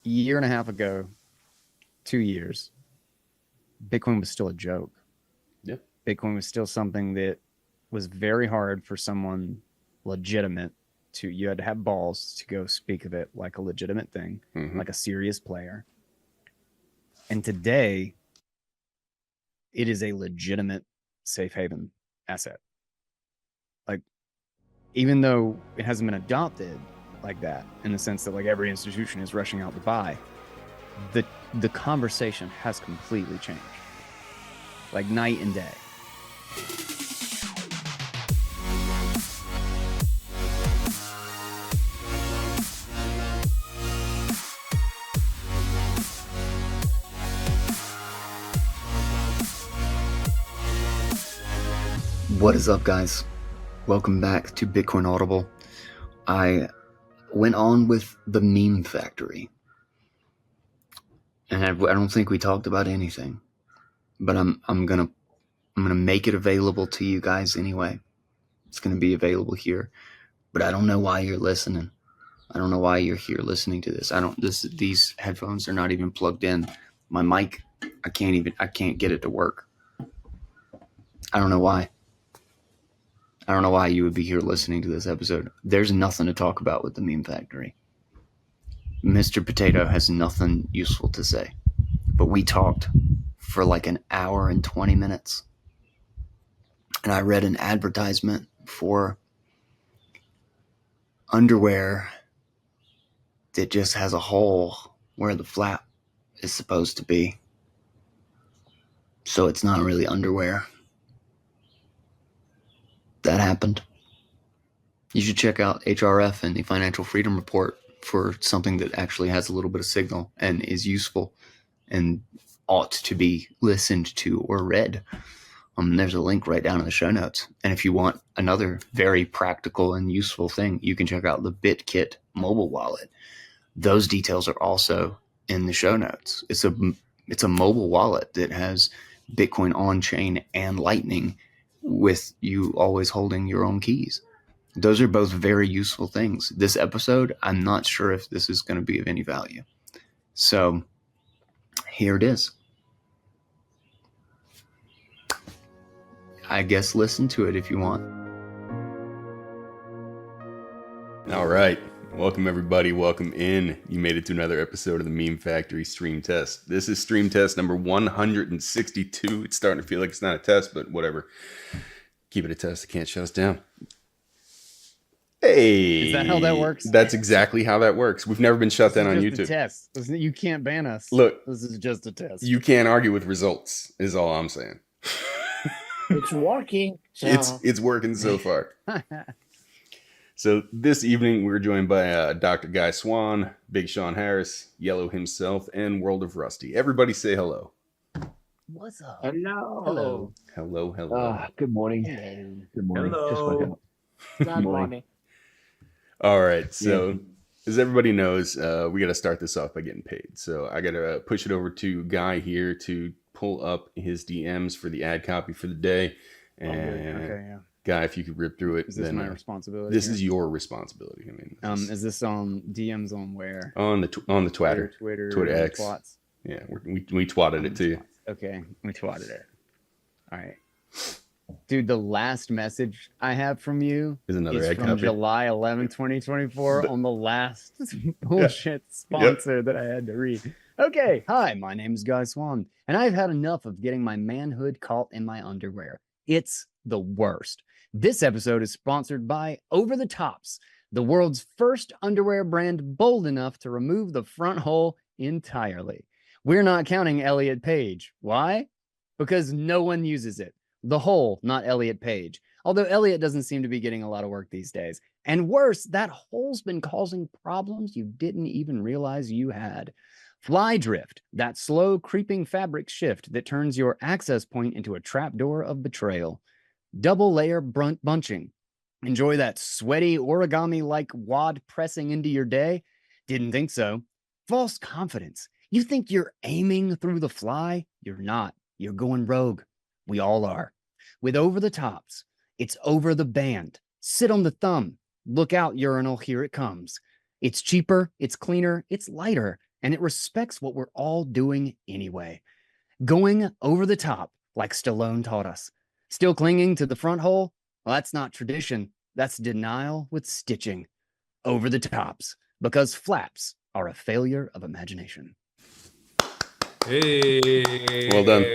a year and a half ago, 2 years, Bitcoin was still a joke. Yeah. Bitcoin was still something that was very hard for someone legitimate to, you had to have balls to go speak of it like a legitimate thing, Hmm. like a serious player. And today, it is a legitimate safe haven asset. Like, even though it hasn't been adopted like that, in the sense that like every institution is rushing out to buy, the the conversation has completely changed, like night and day. What is up, guys? Welcome back to Bitcoin Audible. I went on with the meme factory, and I don't think we talked about anything. But I'm gonna make it available to you guys anyway. It's gonna be available here, but I don't know why you're listening. I don't know why you're here listening to this. These headphones are not even plugged in. My mic, I can't get it to work. I don't know why. I don't know why you would be here listening to this episode. There's nothing to talk about with the meme factory. Mr. Potato has nothing useful to say. But we talked for like an hour and 20 minutes. And I read an advertisement for underwear that just has a hole where the flap is supposed to be. So it's not really underwear. That happened. You should check out HRF and the Financial Freedom Report for something that actually has a little bit of signal and is useful and ought to be listened to or read. There's a link right down in the show notes. And if you want another very practical and useful thing, you can check out the BitKit mobile wallet. Those details are also in the show notes. It's a mobile wallet that has Bitcoin on chain and Lightning, with you always holding your own keys. Those are both very useful things. This episode, I'm not sure if this is going to be of any value. So here it is. I guess listen to it if you want. All right. Welcome, everybody. Welcome in. You made it to another episode of the Meme Factory Stream Test. This is Stream Test number 162. It's starting to feel like it's not a test, but whatever. Keep it a test. It can't shut us down. Hey. Is that how that works? That's exactly how that works. We've never been shut down on YouTube. Test. You can't ban us. Look. This is just a test. You can't argue with results, is all I'm saying. It's working. So. It's working so far. So this evening, we're joined by Dr. Guy Swann, Big Sean Harris, Yellow himself, and World of Rusty. Everybody say hello. What's up? Hello. Hello. Good morning. Hello. Good morning. Hello. Just woke up. Good morning. All right. So as everybody knows, we got to start this off by getting paid. So I got to push it over to Guy here to pull up his DMs for the ad copy for the day. And okay, yeah. Guy, if you could rip through it, is this then my responsibility? This is your responsibility. I mean, is this on DMs on where? On the Twitter, Twitter X. Twats? Yeah, we twatted it too. Okay, we twatted it. All right, dude. The last message I have from you is another ad from copy. July 11, 2024 on the last bullshit sponsor that I had to read. Okay, hi, my name is Guy Swann, and I've had enough of getting my manhood caught in my underwear. It's the worst. This episode is sponsored by Over the Tops, the world's first underwear brand bold enough to remove the front hole entirely. We're not counting Elliot Page. Why? Because no one uses it. The hole, not Elliot Page. Although Elliot doesn't seem to be getting a lot of work these days. And worse, that hole's been causing problems you didn't even realize you had. Fly drift, that slow creeping fabric shift that turns your access point into a trapdoor of betrayal. Double layer bunching. Enjoy that sweaty origami-like wad pressing into your day? Didn't think so. False confidence. You think you're aiming through the fly? You're not. You're going rogue. We all are. With Over the Tops, it's over the band. Sit on the thumb. Look out, urinal, here it comes. It's cheaper, it's cleaner, it's lighter. and it respects what we're all doing anyway. Going over the top, like Stallone taught us. Still clinging to the front hole? Well, that's not tradition. That's denial with stitching. Over the tops, because flaps are a failure of imagination. Hey. Well done.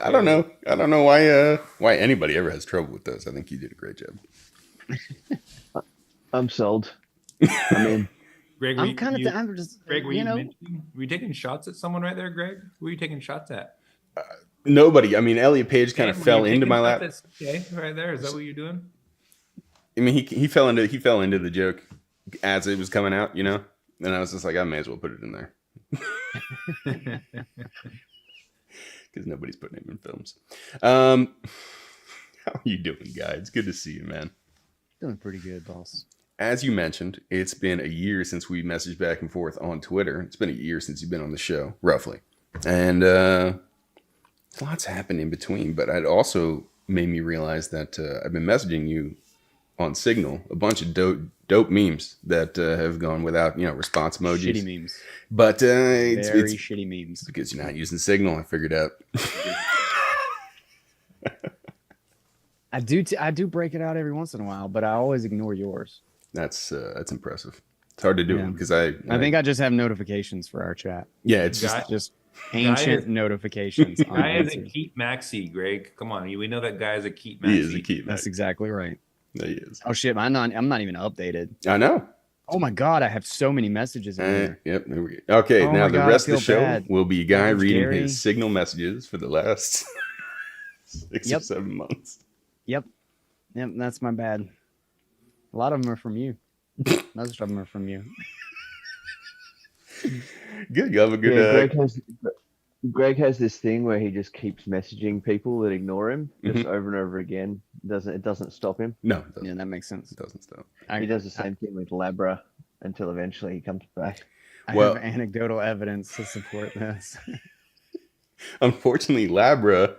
I don't know. I don't know why anybody ever has trouble with those. I think you did a great job. I'm sold. I'm in. Greg, I'm kind of, I'm just, Greg, were you know, were you taking shots at someone right there, Greg? Who were you taking shots at? Nobody. I mean, Elliot Page kind of Were you fell into taking my lap. shots at CK right there. Is that what you're doing? I mean, he fell into the joke as it was coming out, you know. And I was just like, I may as well put it in there because nobody's putting him in films. How are you doing, guy? It's good to see you, man. doing pretty good, boss. As you mentioned, it's been a year since we messaged back and forth on Twitter. It's been a year since you've been on the show, roughly. And lots happened in between, but it also made me realize that I've been messaging you on Signal a bunch of dope memes that have gone without, response emojis. Shitty memes. But Very it's shitty memes. because you're not using Signal, I figured out. I do break it out every once in a while, but I always ignore yours. That's impressive. It's hard to do Yeah. because I think I just have notifications for our chat. yeah, it's Guy- just Just ancient notifications. Guy is a unanswered. Keep Maxi, Greg. Come on, we know that guy is a Keep Maxi. he is a key. That's exactly right. He is. Oh shit, I'm not even updated. I know. Oh my god, I have so many messages in there. Yep, there we go. Okay, Oh now my the God, rest I of the feel show bad. will be Guy Thanks, reading Gary. his Signal messages for the last 6 or Yep. 7 months. Yep, that's my bad. A lot of them are from you. Most of them are from you. Good, you have a good. Yeah, Greg has this thing where he just keeps messaging people that ignore him just Mm-hmm. over and over again. It doesn't stop him. No, it doesn't, Yeah, that makes sense. it doesn't stop. I, He does the same thing with Labra until eventually he comes back. I Well- have anecdotal evidence to support this. Unfortunately, Labra's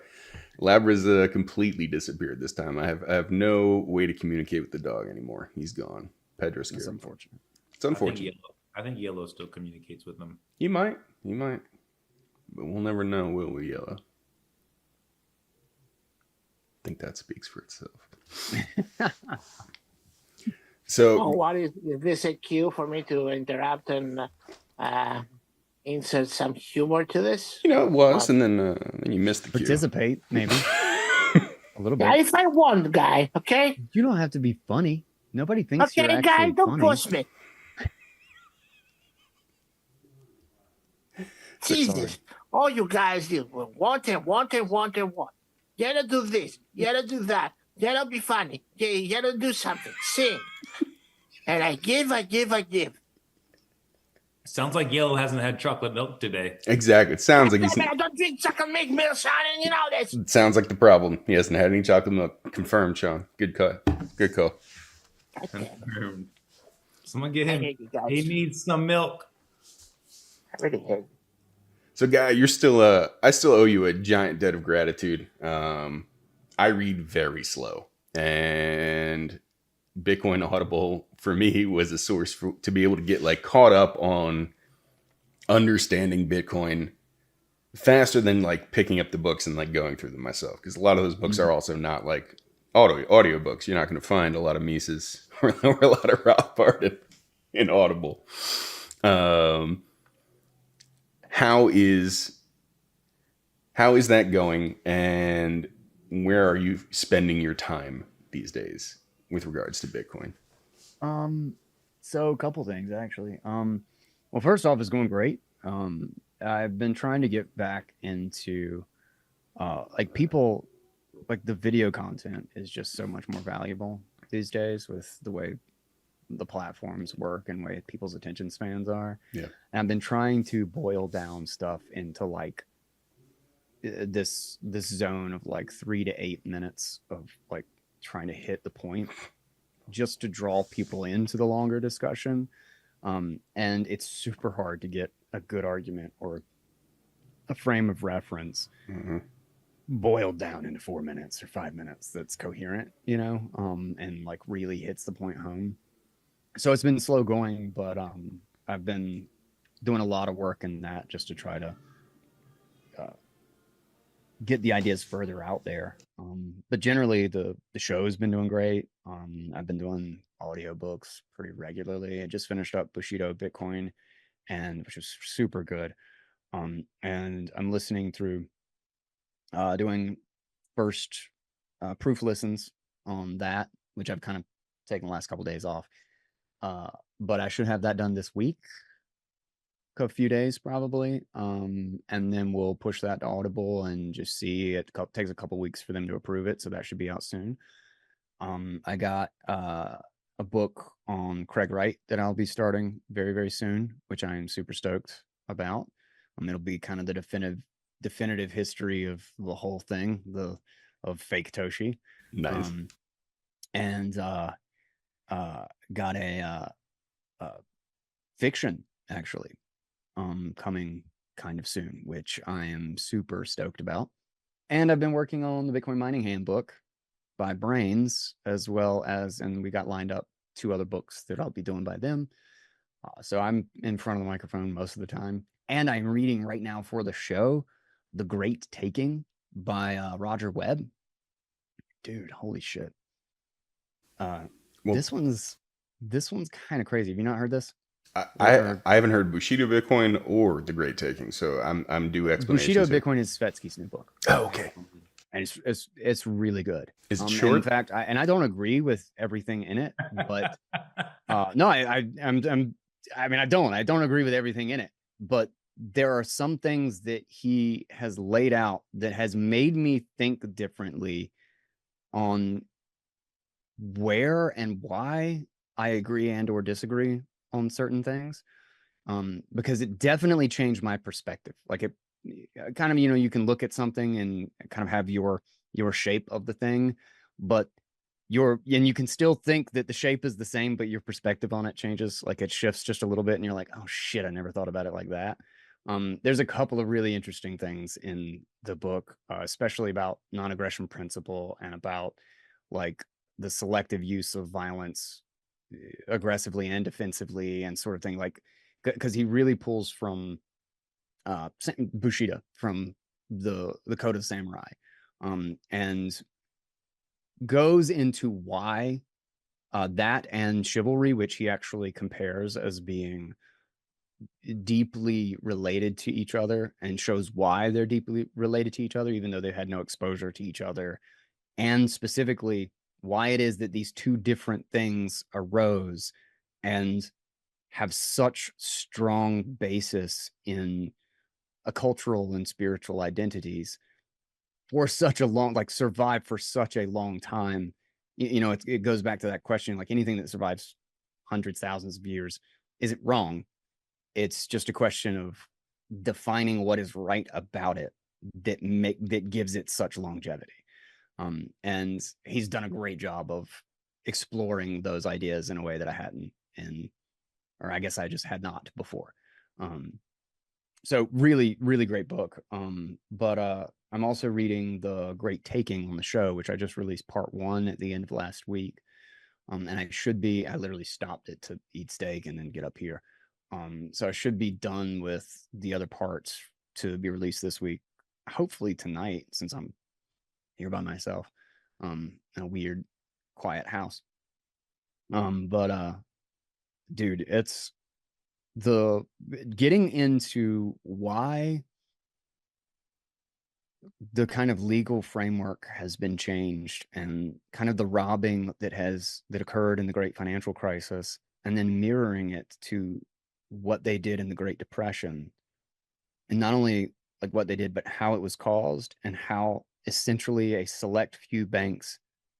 completely disappeared this time. I have no way to communicate with the dog anymore. He's gone. Pedro scared That's him. unfortunate. It's unfortunate. I think Yellow still communicates with them. He might. But we'll never know, will we, Yellow? I think that speaks for itself. So, Oh, what is this a cue for me to interrupt and insert some humor to this? it was, and then you missed the cue. Participate, maybe. A little Yeah, bit. if I want, guy, okay? You don't have to be funny. Nobody thinks you're Okay, actually guy, don't funny. push me. Jesus. All you guys do want. You gotta do this. You gotta do that. You gotta be funny. You gotta do something. Sing. And I give. Sounds like Yellow hasn't had chocolate milk today. Exactly. It sounds like I don't drink chocolate milk, Sean, and you know this. it sounds like the problem. He hasn't had any chocolate milk. Confirmed, Sean. Good call. Good call. Someone get I him. hate you guys. He needs some milk. I really hate you. So, Guy, you're still I still owe you a giant debt of gratitude. I read very slow, and Bitcoin Audible for me was a source to be able to get caught up on understanding Bitcoin faster than picking up the books and going through them myself, because a lot of those books are also not audio books. You're not going to find a lot of Mises or a lot of Rothbard in Audible. How is that going, and where are you spending your time these days with regards to Bitcoin? So a couple things actually. Well, first off, it's going great. I've been trying to get back into people, the video content is just so much more valuable these days with the way the platforms work and way people's attention spans are. Yeah. And I've been trying to boil down stuff into this zone of 3 to 8 minutes of trying to hit the point just to draw people into the longer discussion. And it's super hard to get a good argument or a frame of reference boiled down into 4 minutes or 5 minutes that's coherent, and really hits the point home. So it's been slow going, but I've been doing a lot of work in that just to try to get the ideas further out there. But generally, the show has been doing great. I've been doing audiobooks pretty regularly. I just finished up Bushido Bitcoin, and which was super good. And I'm listening through, doing first proof listens on that, which I've kind of taken the last couple of days off. But I should have that done this week, a few days probably. And then we'll push that to Audible and just see. It takes a couple weeks for them to approve it, so that should be out soon. I got a book on Craig Wright that I'll be starting very, very soon, which I am super stoked about. It'll be kind of the definitive history of the whole thing, of fake Toshi. Nice. And got a fiction actually coming kind of soon, which I am super stoked about. And I've been working on the Bitcoin mining handbook by Brains, as well as, and we got lined up 2 other books that I'll be doing by them. So I'm in front of the microphone most of the time. And I'm reading right now for the show, The Great Taking by Roger Webb. Dude, holy shit. Well, this one's kind of crazy. Have you not heard this? I haven't heard Bushido Bitcoin or The Great Taking, so I'm due explanations. Bushido here. Bitcoin is Svetsky's new book. Oh, okay. And it's really good. Is it short? In fact, I don't agree with everything in it, but no, I mean, I don't agree with everything in it, but there are some things that he has laid out that has made me think differently on where and why I agree and or disagree on certain things. Because it definitely changed my perspective. Like it kind of, you can look at something and kind of have your shape of the thing, but you can still think that the shape is the same, but your perspective on it changes. Like it shifts just a little bit and you're like, oh shit, I never thought about it like that. There's a couple of really interesting things in the book, especially about non-aggression principle and about like the selective use of violence aggressively and defensively and sort of thing, like because he really pulls from Bushido, from the Code of Samurai, and goes into why that and chivalry, which he actually compares as being deeply related to each other, and shows why they're deeply related to each other, even though they had no exposure to each other, and specifically why it is that these 2 different things arose and have such strong basis in a cultural and spiritual identities for such a long, like survived for such a long time. It goes back to that question, like anything that survives hundreds, thousands of years, is it wrong? It's just a question of defining what is right about it that gives it such longevity. And he's done a great job of exploring those ideas in a way that I hadn't, or I guess I just had not before. So really, really great book. But I'm also reading The Great Taking on the show, which I just released part 1 at the end of last week. And I literally stopped it to eat steak and then get up here. So I should be done with the other parts to be released this week, hopefully tonight, since I'm here by myself, in a weird, quiet house. But dude, it's the getting into why the kind of legal framework has been changed, and kind of the robbing that occurred in the Great Financial Crisis, and then mirroring it to what they did in the Great Depression, and not only like what they did, but how it was caused, and how essentially a select few banks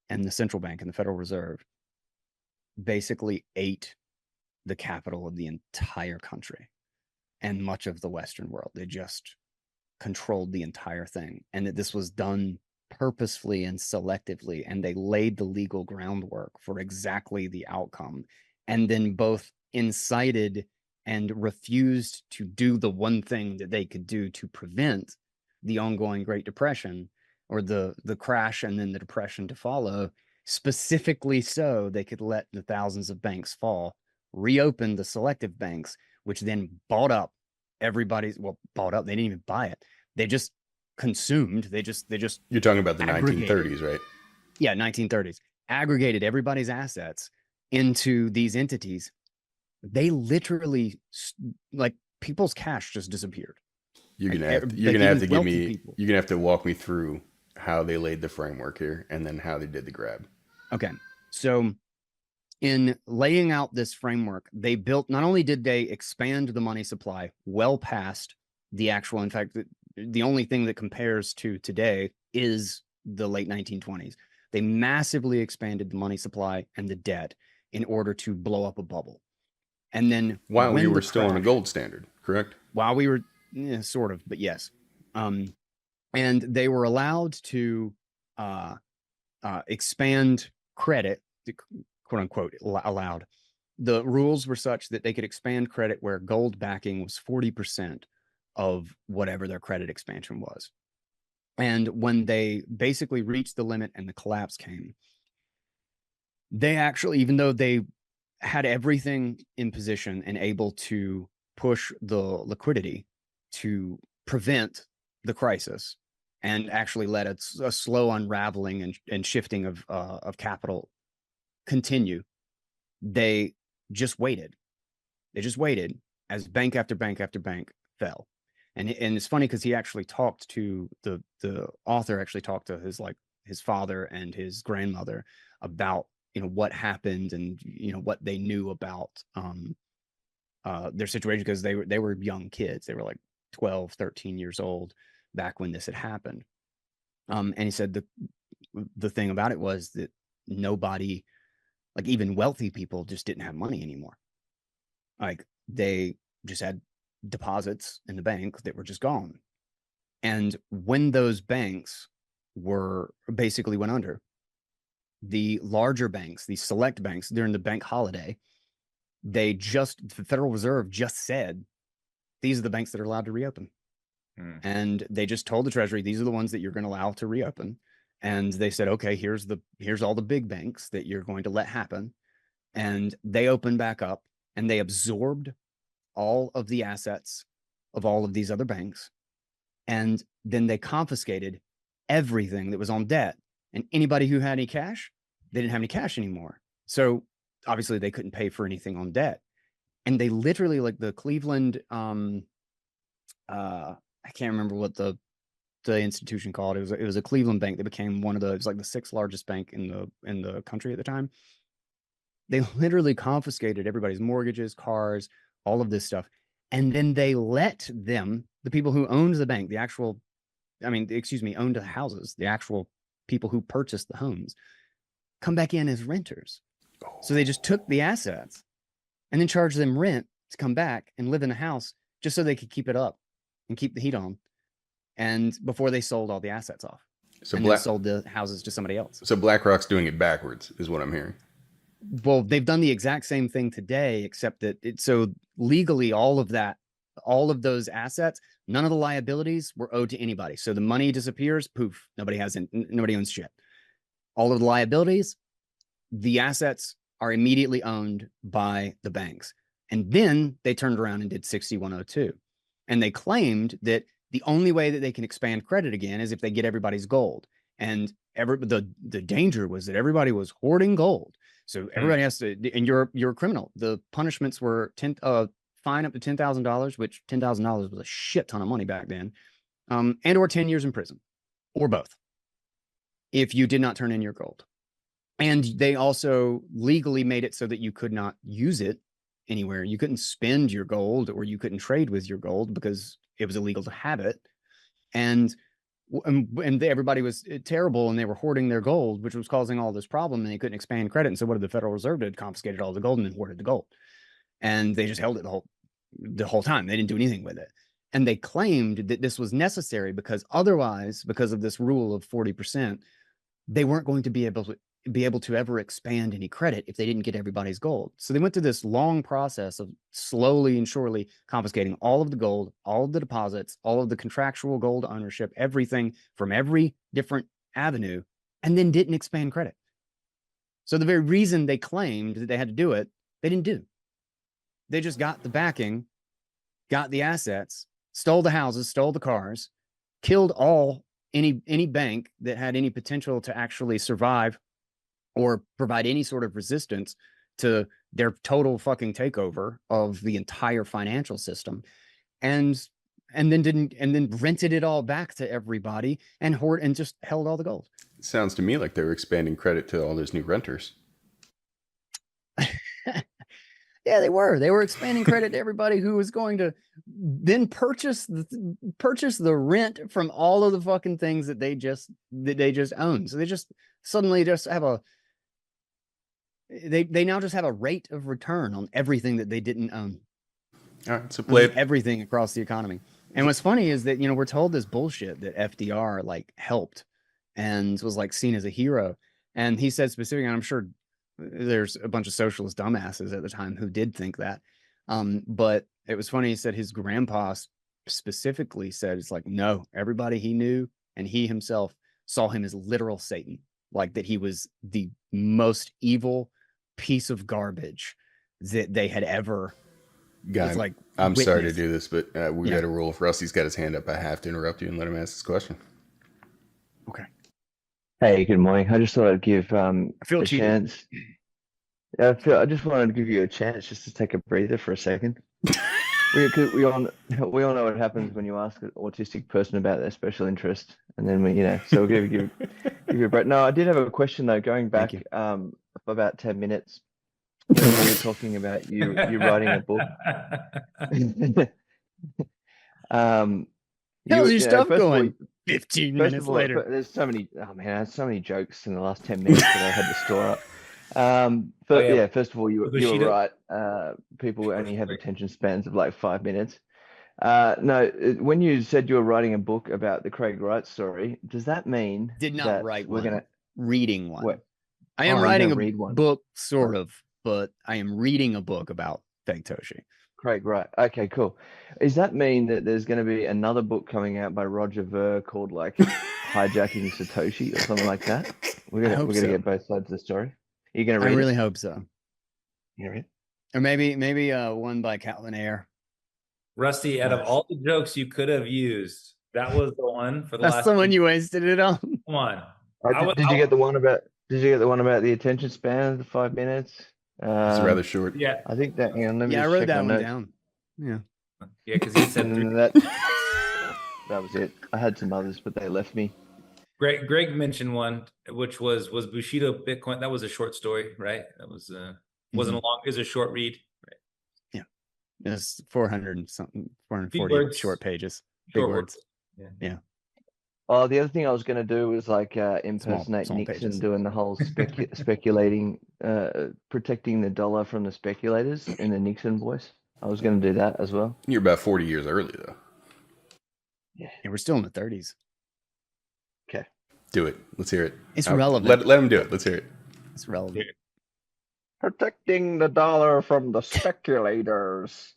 and the central bank and the Federal Reserve basically ate the capital of the entire country and much of the Western world. They just controlled the entire thing, and that this was done purposefully and selectively, and they laid the legal groundwork for exactly the outcome, and then both incited and refused to do the one thing that they could do to prevent the ongoing Great Depression, or the crash and then the depression to follow, specifically so they could let the thousands of banks fall, reopen the selective banks, which then bought up bought up. They didn't even buy it. They just consumed. They just You're talking about the aggregated. 1930s, right? Yeah, 1930s. Aggregated everybody's assets into these entities. They literally, like, people's cash just disappeared. You're Like, gonna have to, like, you're gonna have even to give wealthy me. people. You're gonna have to walk me through how they laid the framework here, and then how they did the grab. Okay, so in laying out this framework, they built, not only did they expand the money supply well past the actual, in fact, the only thing that compares to today is the late 1920s. They massively expanded the money supply and the debt in order to blow up a bubble. And then While we when were the still in a crash- gold standard, correct? while we were, sort of, but yes. And they were allowed to expand credit, quote unquote, allowed. The rules were such that they could expand credit where gold backing was 40% of whatever their credit expansion was. And when they basically reached the limit and the collapse came, they actually, even though they had everything in position and able to push the liquidity to prevent the crisis and actually let a slow unraveling and shifting of capital continue, they just waited. They just waited as bank after bank after bank fell. And it's funny because he actually talked to the author actually talked to his father and his grandmother about what happened and what they knew about their situation, because they were young kids. They were like 12, 13 years old back when this had happened. And he said the thing about it was that nobody, like even wealthy people, just didn't have money anymore. Like they just had deposits in the bank that were just gone. And when those banks were basically went under, the larger banks, the select banks during the bank holiday, the Federal Reserve just said, these are the banks that are allowed to reopen. And they just told the Treasury, these are the ones that you're going to allow to reopen. And they said, okay, here's all the big banks that you're going to let happen. And they opened back up and they absorbed all of the assets of all of these other banks. And then they confiscated everything that was on debt. And anybody who had any cash, they didn't have any cash anymore. So obviously they couldn't pay for anything on debt. And they literally, like the Cleveland, I can't remember what the institution called. It was a Cleveland bank that became it was like the sixth largest bank in the country at the time. They literally confiscated everybody's mortgages, cars, all of this stuff. And then they let them, the people who owned the bank, owned the houses, the actual people who purchased the homes, come back in as renters. So they just took the assets and then charged them rent to come back and live in the house just so they could keep it up and keep the heat on. And before they sold all the assets off. So then sold the houses to somebody else. So BlackRock's doing it backwards, is what I'm hearing. Well, they've done the exact same thing today, except that so legally all of those assets, none of the liabilities were owed to anybody. So the money disappears, poof, nobody owns shit. All of the liabilities, the assets are immediately owned by the banks. And then they turned around and did 6102. And they claimed that the only way that they can expand credit again is if they get everybody's gold. And the danger was that everybody was hoarding gold. So everybody has to, and you're a criminal. The punishments were fine up to $10,000, which $10,000 was a shit ton of money back then, and or 10 years in prison, or both, if you did not turn in your gold. And they also legally made it so that you could not use it anywhere. You couldn't spend your gold, or you couldn't trade with your gold because it was illegal to have it. And everybody was terrible, and they were hoarding their gold, which was causing all this problem, and they couldn't expand credit. And so what did the Federal Reserve do? Confiscated all the gold and then hoarded the gold. And they just held it the whole time. They didn't do anything with it. And they claimed that this was necessary because otherwise, because of this rule of 40%, they weren't going to be able to ever expand any credit if they didn't get everybody's gold. So they went through this long process of slowly and surely confiscating all of the gold, all of the deposits, all of the contractual gold ownership, everything from every different avenue, and then didn't expand credit. So the very reason they claimed that they had to do it, they didn't do. They just got the backing got the assets, stole the houses, stole the cars, killed any bank that had any potential to actually survive or provide any sort of resistance to their total fucking takeover of the entire financial system, and then rented it all back to everybody and just held all the gold. Sounds to me like they were expanding credit to all those new renters. Yeah, they were expanding credit to everybody who was going to then purchase the rent from all of the fucking things that they just own. So they just suddenly just have they now just have a rate of return on everything that they didn't own. All right, so play it. Everything across the economy. And what's funny is that, we're told this bullshit that FDR like helped and was like seen as a hero. And he said specifically, and I'm sure there's a bunch of socialist dumbasses at the time who did think that. But it was funny. He said his grandpa specifically said, it's like, no, everybody he knew and he himself saw him as literal Satan, like that he was the most evil piece of garbage that they had ever. Guy, like, I'm sorry to witnessed. do this, but we got a rule. If Rusty's got his hand up, I have to interrupt you and let him ask this question. Okay. Hey, good morning. I just thought I'd give I feel a cheated. chance. I just wanted to give you a chance just to take a breather for a second. we all know what happens when you ask an autistic person about their special interest, and then so we'll give you a break. No, I did have a question though, going back for about 10 minutes when we were talking about you writing a book. How's your stuff first of all, going? 15 minutes First of all, later. there's so many. Oh man, I had so many jokes in the last 10 minutes that I had to store up. First of all, you were right. People only have attention spans of like 5 minutes. No, when you said you were writing a book about the Craig Wright story, does that mean Did not that write we're one. gonna Reading one. what? I am you're writing gonna a read one. book, sort of, but I am reading a book about Fake Toshi. Craig Wright. Okay, cool. Does that mean that there's going to be another book coming out by Roger Ver called like Hijacking Satoshi or something like that? We're gonna get both sides of the story. Are you gonna read I really it? hope so. You gonna read it? Or maybe one by Calvin Ayre. Rusty, out of all the jokes you could have used, that was the one for the That's last. the one you wasted it on. Come on. Did you get the one about? Did you get the one about the attention span of the 5 minutes? It's rather short. Yeah, I think that. Let me Yeah, I just wrote check that my one notes. down. Yeah. yeah, because he said And that was it. I had some others, but they left me. Greg mentioned one, which was Bushido Bitcoin. That was a short story, right? That was wasn't a long. It was a short read. Right. Yeah. It's 400 and something, 440 words. short pages. Short Big words. Yeah. Oh, the other thing I was going to do was like impersonate small Nixon pages. doing the whole speculating, protecting the dollar from the speculators in the Nixon voice. I was going to do that as well. You're about 40 years early, though. Yeah. We're still in the 30s. Okay. Do it. Let's hear it. It's relevant. Let him do it. Let's hear it. It's relevant. Protecting the dollar from the speculators.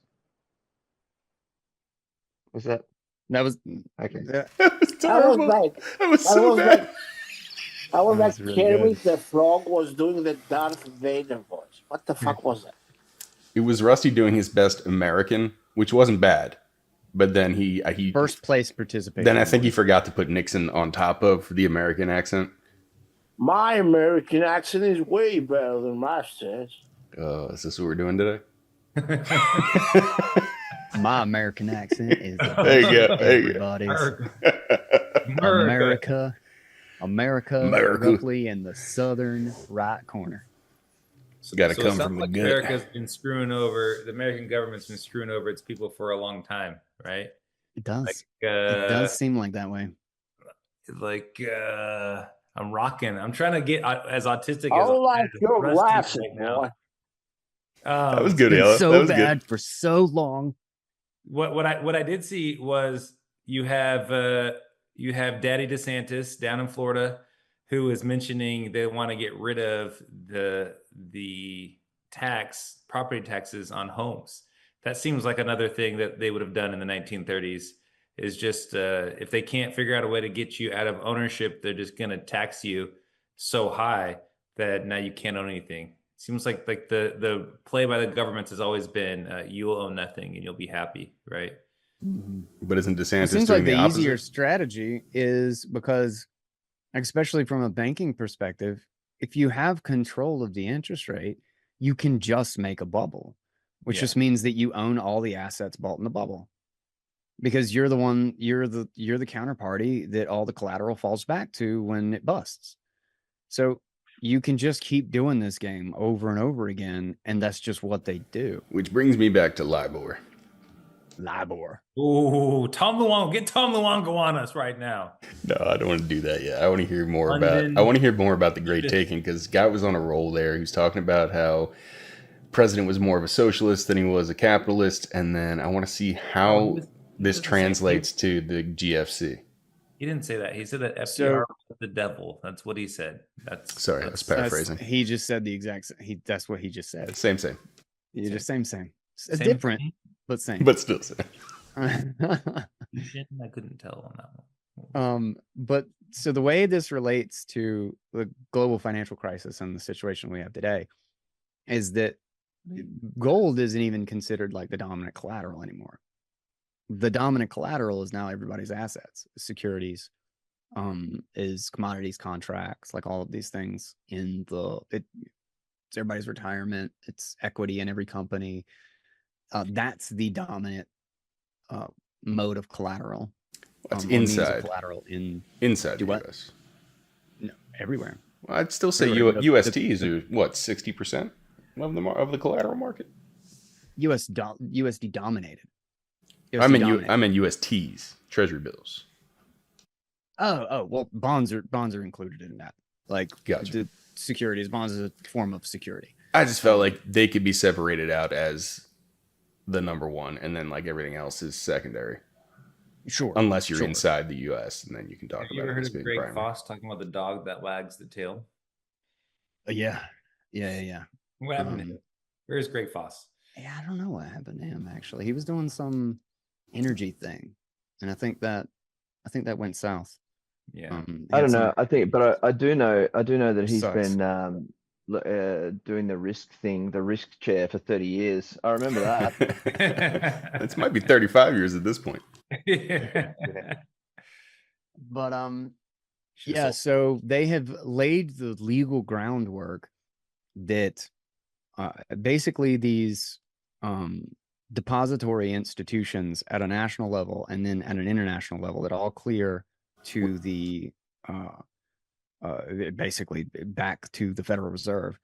Was that? That was Okay. that, That was I was terrible. like, That was so bad. That's really Kermit good. the Frog was doing the Darth Vader voice. What the fuck was that? It was Rusty doing his best American, which wasn't bad. But then he first place participation. Then I think he forgot to put Nixon on top of the American accent. My American accent is way better than my sis. Is this what we're doing today? My American accent is the There you go. best There you go. everybody's. America, America. roughly in the southern right corner. Got to So it come sounds from the like gut. America's been screwing over. The American government's been screwing over its people for a long time, right? It does. Like, It does seem like that way. I'm rocking. I'm trying to get as autistic as Oh, like your Rusty glasses, right now. boy. That was good, Been Ella. so That was bad good. for so long. What I did see was you have Daddy DeSantis down in Florida, who is mentioning they want to get rid of the property taxes on homes. That seems like another thing that they would have done in the 1930s. Is just if they can't figure out a way to get you out of ownership, they're just going to tax you so high that now you can't own anything. Seems like the play by the governments has always been you will own nothing and you'll be happy, right? But isn't It DeSantis seems doing like the the easier opposite? strategy is because, especially from a banking perspective, if you have control of the interest rate, you can just make a bubble, which Yeah. just means that you own all the assets bought in the bubble. Because you're the counterparty that all the collateral falls back to when it busts. So you can just keep doing this game over and over again, and that's just what they do. Which brings me back to LIBOR. LIBOR. Ooh, Tom Luongo, get Tom Luongo on us right now. No, I don't want to do that yet. I want to hear more London. about. I want to hear more about the Great Taking, because guy was on a roll there. He was talking about how president was more of a socialist than he was a capitalist, and then I want to see how this translates to the GFC. He didn't say that. He said that FDR So- was the devil. That's what he said. Sorry, that's paraphrasing. He just said the exact. That's what he just said. Same. You just same. It's Same different, thing? but same. But still same. I couldn't tell on that one. But so the way this relates to the global financial crisis and the situation we have today is that gold isn't even considered like the dominant collateral anymore. The dominant collateral is now everybody's assets, securities, is commodities contracts, like all of these things it's everybody's retirement, it's equity in every company. That's the dominant mode of collateral. That's or means of inside collateral inside the what? US. No, everywhere. Well, I'd still say USTs are what, 60% of the collateral market. USD dominated. I mean USTs, Treasury bills. Oh, well, bonds are included in that. Like, Gotcha. the securities, bonds is a form of security. I just felt like they could be separated out as the number one, and then like everything else is secondary. Sure. Unless you're sure. inside the US, and then you can talk Have you about ever it heard as of being Greg primary. Foss talking about the dog that wags the tail? Yeah. What happened to him? Where's Greg Foss? Yeah, I don't know what happened to him actually. He was doing some energy thing, and I think that went south. Yeah. I don't know. I think, but I do know that he's Sucks. been doing the risk thing, the risk chair for 30 years. I remember that. It might be 35 years at this point. But yeah, so they have laid the legal groundwork that basically these depository institutions at a national level and then at an international level that all clear to the basically back to the Federal Reserve.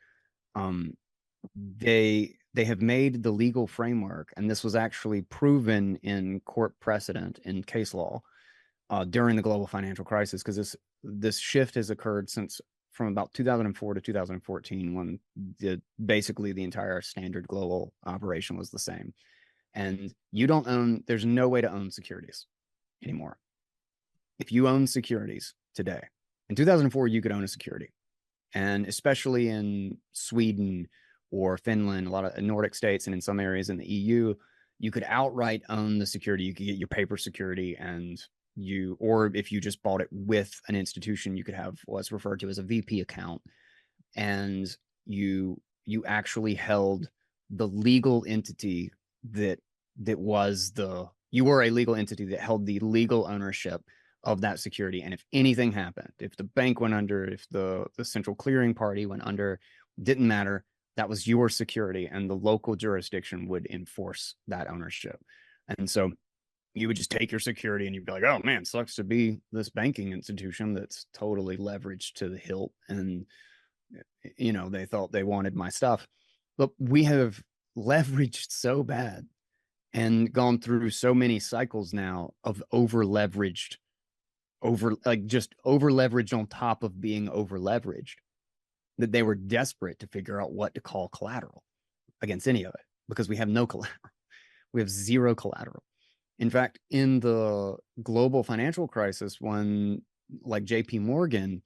They have made the legal framework, and this was actually proven in court precedent in case law during the global financial crisis, because this shift has occurred since from about 2004 to 2014, when basically the entire standard global operation was the same. And there's no way to own securities anymore. If you own securities today, in 2004, you could own a security. And especially in Sweden or Finland, a lot of Nordic states, and in some areas in the EU, you could outright own the security. You could get your paper security, or if you just bought it with an institution, you could have what's referred to as a VP account. And you actually held the legal entity you were a legal entity that held the legal ownership of that security. And if anything happened, if the bank went under, if the central clearing party went under, didn't matter. That was your security, and the local jurisdiction would enforce that ownership. And so you would just take your security and you'd be like, oh man, sucks to be this banking institution that's totally leveraged to the hilt. And, they thought they wanted my stuff. But we have leveraged so bad and gone through so many cycles now of over leveraged on top of being over leveraged, that they were desperate to figure out what to call collateral against any of it, because we have no collateral. We have zero collateral. In fact, in the global financial crisis, when like JP Morgan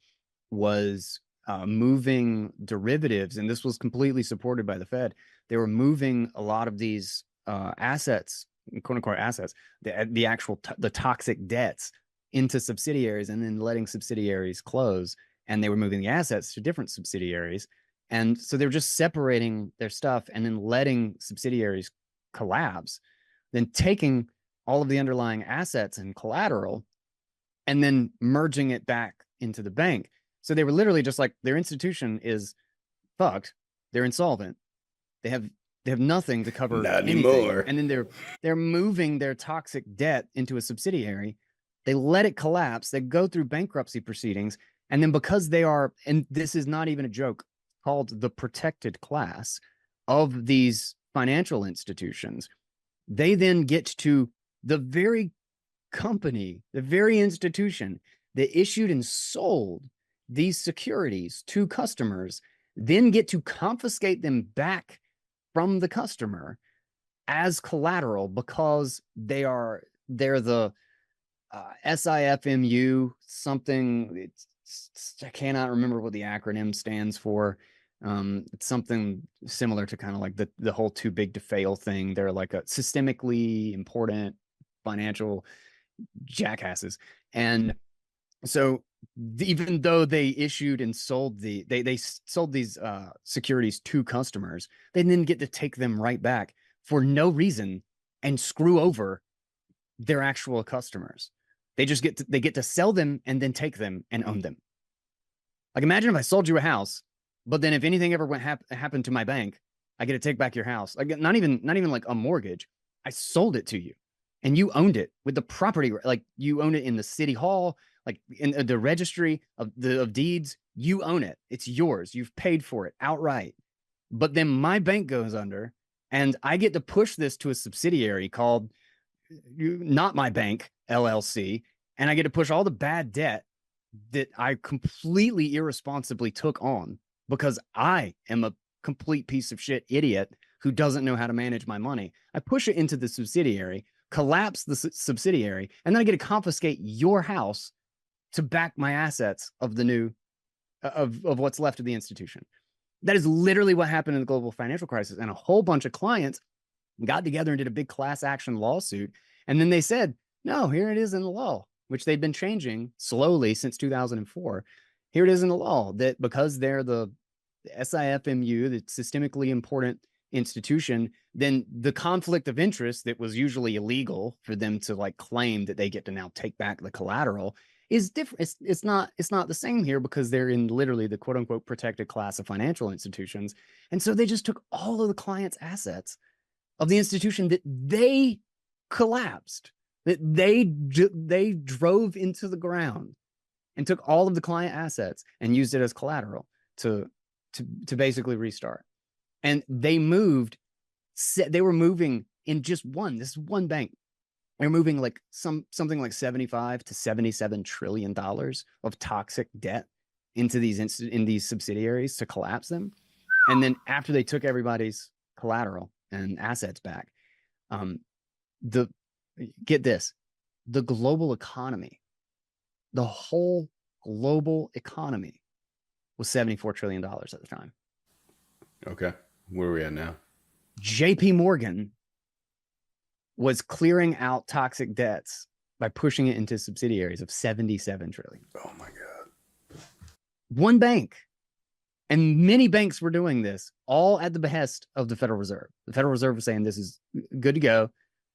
was moving derivatives, and this was completely supported by the Fed, they were moving a lot of these assets, quote unquote assets, the actual the toxic debts into subsidiaries, and then letting subsidiaries close. And they were moving the assets to different subsidiaries. And so they were just separating their stuff and then letting subsidiaries collapse, then taking all of the underlying assets and collateral and then merging it back into the bank. So they were literally just like, their institution is fucked. They're insolvent. They have nothing to cover Not anything. anymore. And then they're moving their toxic debt into a subsidiary. They let it collapse. They go through bankruptcy proceedings. And then because they are, and this is not even a joke, called the protected class of these financial institutions, they then get to the very company, the very institution that issued and sold these securities to customers, then get to confiscate them back from the customer as collateral because they're the SIFMU something. I cannot remember what the acronym stands for. It's something similar to kind of like the whole too big to fail thing. They're like a systemically important financial jackasses. And so even though they issued and sold they sold these securities to customers, they didn't get to take them right back for no reason and screw over their actual customers. They just get to sell them and then take them and own them. Like, imagine if I sold you a house, but then if anything ever happened to my bank, I get to take back your house. Like, not even like a mortgage. I sold it to you and you owned it with the property. Like, you own it in the city hall, like in the registry of deeds. You own it. It's yours. You've paid for it outright. But then my bank goes under and I get to push this to a subsidiary called Not My Bank LLC. And I get to push all the bad debt that I completely irresponsibly took on because I am a complete piece of shit idiot who doesn't know how to manage my money. I push it into the subsidiary, collapse the subsidiary, and then I get to confiscate your house to back my assets of the new of what's left of the institution. That is literally what happened in the global financial crisis. And a whole bunch of clients got together and did a big class action lawsuit. And then they said, no, here it is in the law, which they'd been changing slowly since 2004. Here it is in the law that because they're the SIFMU, the systemically important institution, then the conflict of interest that was usually illegal for them to like claim that they get to now take back the collateral is different. It's not the same here because they're in literally the quote unquote protected class of financial institutions. And so they just took all of the clients' assets of the institution that they collapsed, that they drove into the ground, and took all of the client assets and used it as collateral to basically restart. And they were moving in just this is one bank. They're moving like something like 75 to 77 trillion dollars of toxic debt into these subsidiaries to collapse them. And then after they took everybody's collateral and assets back, get this, the global economy, the whole global economy was $74 trillion at the time. Okay. Where are we at now? JP Morgan was clearing out toxic debts by pushing it into subsidiaries of 77 trillion. Oh my God. One bank. And many banks were doing this, all at the behest of the Federal Reserve. The Federal Reserve was saying, this is good to go.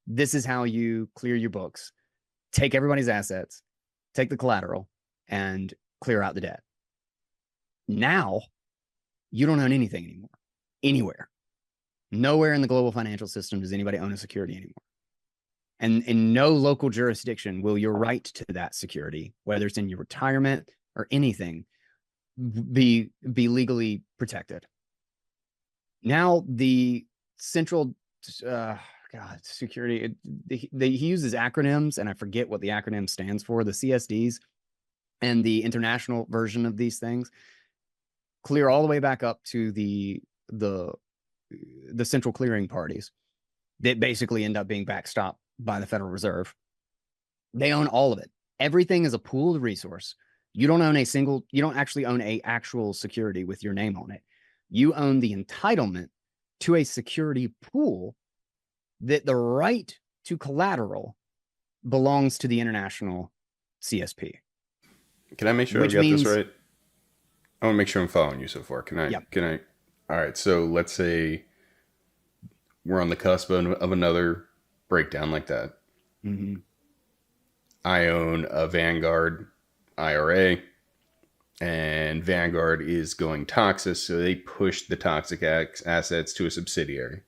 This is how you clear your books. Take everybody's assets, take the collateral, and clear out the debt. Now, you don't own anything anymore, anywhere. Nowhere in the global financial system does anybody own a security anymore. And in no local jurisdiction will your right to that security, whether it's in your retirement or anything, be legally protected. Now the central security, he uses acronyms, and I forget what the acronym stands for. The CSDs and the international version of these things clear all the way back up to the central clearing parties that basically end up being backstopped by the Federal Reserve. They own all of it. Everything is a pooled resource. You don't actually own a actual security with your name on it. You own the entitlement to a security pool that the right to collateral belongs to the international CSP. Can I make sure I got this right? I want to make sure I'm following you so far. Can I? Yeah. Can I? All right. So let's say we're on the cusp of another breakdown like that. Mm-hmm. I own a Vanguard IRA, and Vanguard is going toxic, so they push the toxic assets to a subsidiary.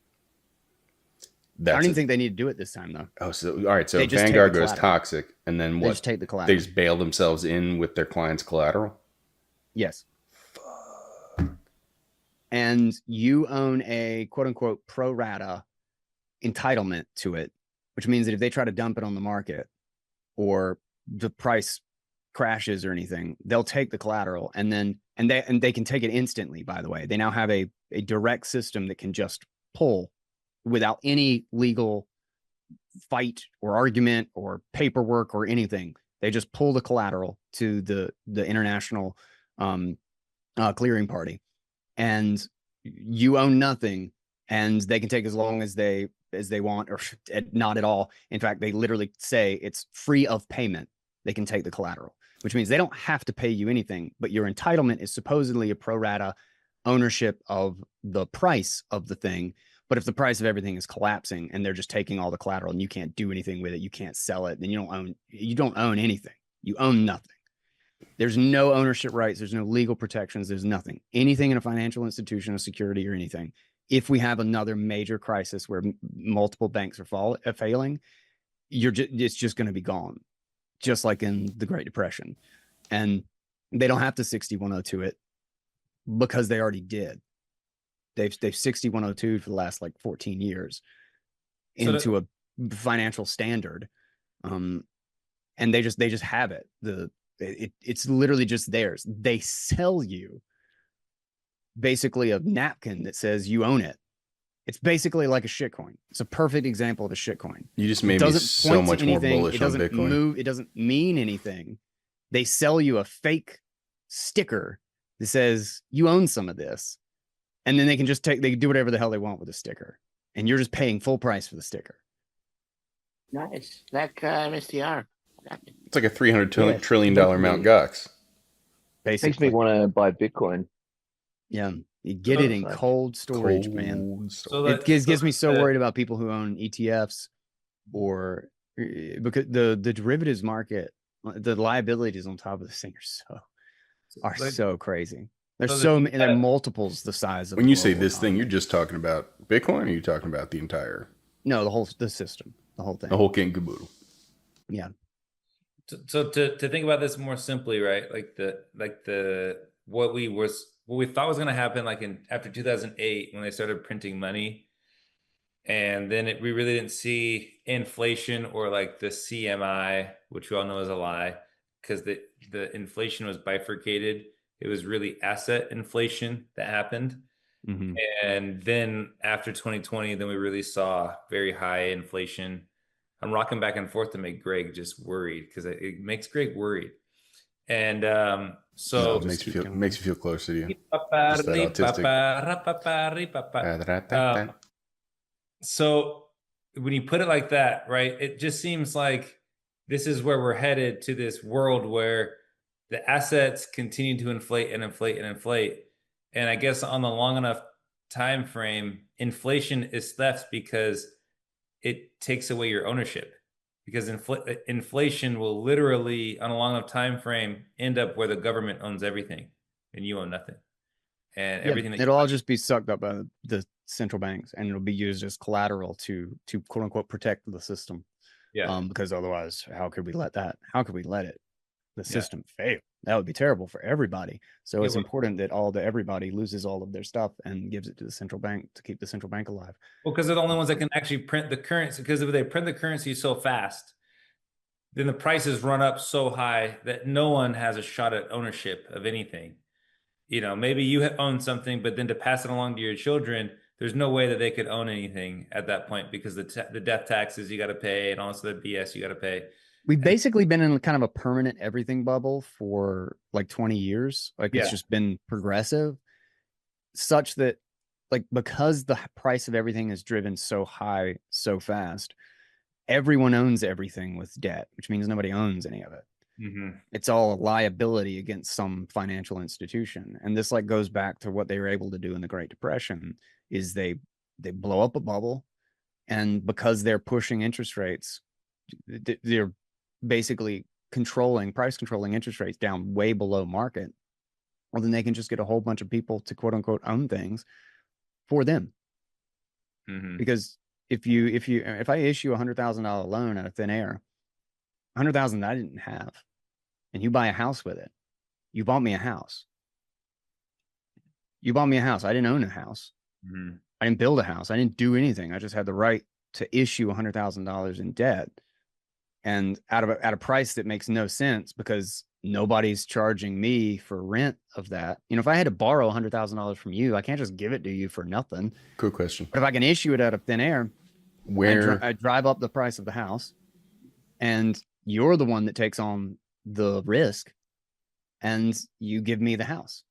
I don't even think they need to do it this time, though. Oh, so all right. So They just take Vanguard the goes collateral. toxic, and then They what? just take the They collateral. just bail themselves in with their client's collateral. Yes. And you own a quote unquote pro rata entitlement to it, which means that if they try to dump it on the market or the price crashes or anything, they'll take the collateral and they can take it instantly, by the way. They now have a direct system that can just pull without any legal fight or argument or paperwork or anything. They just pull the collateral to the international clearing party, and you own nothing, and they can take as long as they want, or not at all. In fact, they literally say it's free of payment. They can take the collateral, which means they don't have to pay you anything, but your entitlement is supposedly a pro rata ownership of the price of the thing. But if the price of everything is collapsing and they're just taking all the collateral and you can't do anything with it, you can't sell it, then you don't own anything. You own nothing. There's no ownership rights. There's no legal protections. There's nothing. Anything in a financial institution, a security, or anything. If we have another major crisis where multiple banks are failing, it's just going to be gone, just like in the Great Depression. And they don't have to 6102 it because they already did. They've 6102 for the last like 14 years into a financial standard, and they just have it. It's literally just theirs. They sell you basically a napkin that says you own it. It's basically like a shitcoin. It's a perfect example of a shitcoin. You just made me so much more bullish on Bitcoin. It doesn't mean anything. They sell you a fake sticker that says you own some of this, and then they can do whatever the hell they want with the sticker, and you're just paying full price for the sticker. Nice, like MSTR. It's like a $300 trillion Mt. Gox. Basically, Makes me want to buy Bitcoin. Yeah, you get it in cold storage, man. So It gets me so worried about people who own ETFs, or because the derivatives market, the liabilities on top of this thing are so crazy. There's they're multiples the size of. When you say this thing, you're just talking about Bitcoin, or are you talking about the entire? No, the system, the whole thing, the whole kit and caboodle. Yeah. So to think about this more simply, right? What we thought was going to happen, like after 2008 when they started printing money, and then we really didn't see inflation or like the CMI, which we all know is a lie, because the inflation was bifurcated. It was really asset inflation that happened. Mm-hmm. And then after 2020, then we really saw very high inflation. I'm rocking back and forth to make Greg just worried, because it makes Greg worried. And so it makes you feel closer to you. So when you put it like that, right, it just seems like this is where we're headed, to this world where the assets continue to inflate and inflate and inflate. And I guess on the long enough time frame, inflation is theft because it takes away your ownership. Because inflation will literally, on a long enough time frame, end up where the government owns everything and you own nothing. And everything it'll all just be sucked up by the central banks, and it'll be used as collateral to quote unquote protect the system. Yeah. Because otherwise, how could we let the system fail? That would be terrible for everybody. So it's important that everybody loses all of their stuff and gives it to the central bank to keep the central bank alive. Well, because they're the only ones that can actually print the currency. Because if they print the currency so fast, then the prices run up so high that no one has a shot at ownership of anything. You know, maybe you own something, but then to pass it along to your children, there's no way that they could own anything at that point, because the death taxes you got to pay and also the BS you got to pay. We've basically been in kind of a permanent everything bubble for like 20 years. Like it's just been progressive, such that like, because the price of everything is driven so high so fast, everyone owns everything with debt, which means nobody owns any of it. It's all a liability against some financial institution. And this like goes back to what they were able to do in the Great Depression is they blow up a bubble, and because they're pushing interest rates, they're basically price controlling interest rates down way below market. Well, then they can just get a whole bunch of people to quote unquote own things for them. Because if I issue $100,000 loan out of thin air, 100,000 that I didn't have, and you buy a house with it, you bought me a house. You bought me a house. I didn't own a house. I didn't build a house. I didn't do anything. I just had the right to issue $100,000 in debt, and at a price that makes no sense because nobody's charging me for rent of that. You know, if I had to borrow $100,000 from you, I can't just give it to you for nothing. Good question. But if I can issue it out of thin air, I drive up the price of the house, and you're the one that takes on the risk, and you give me the house.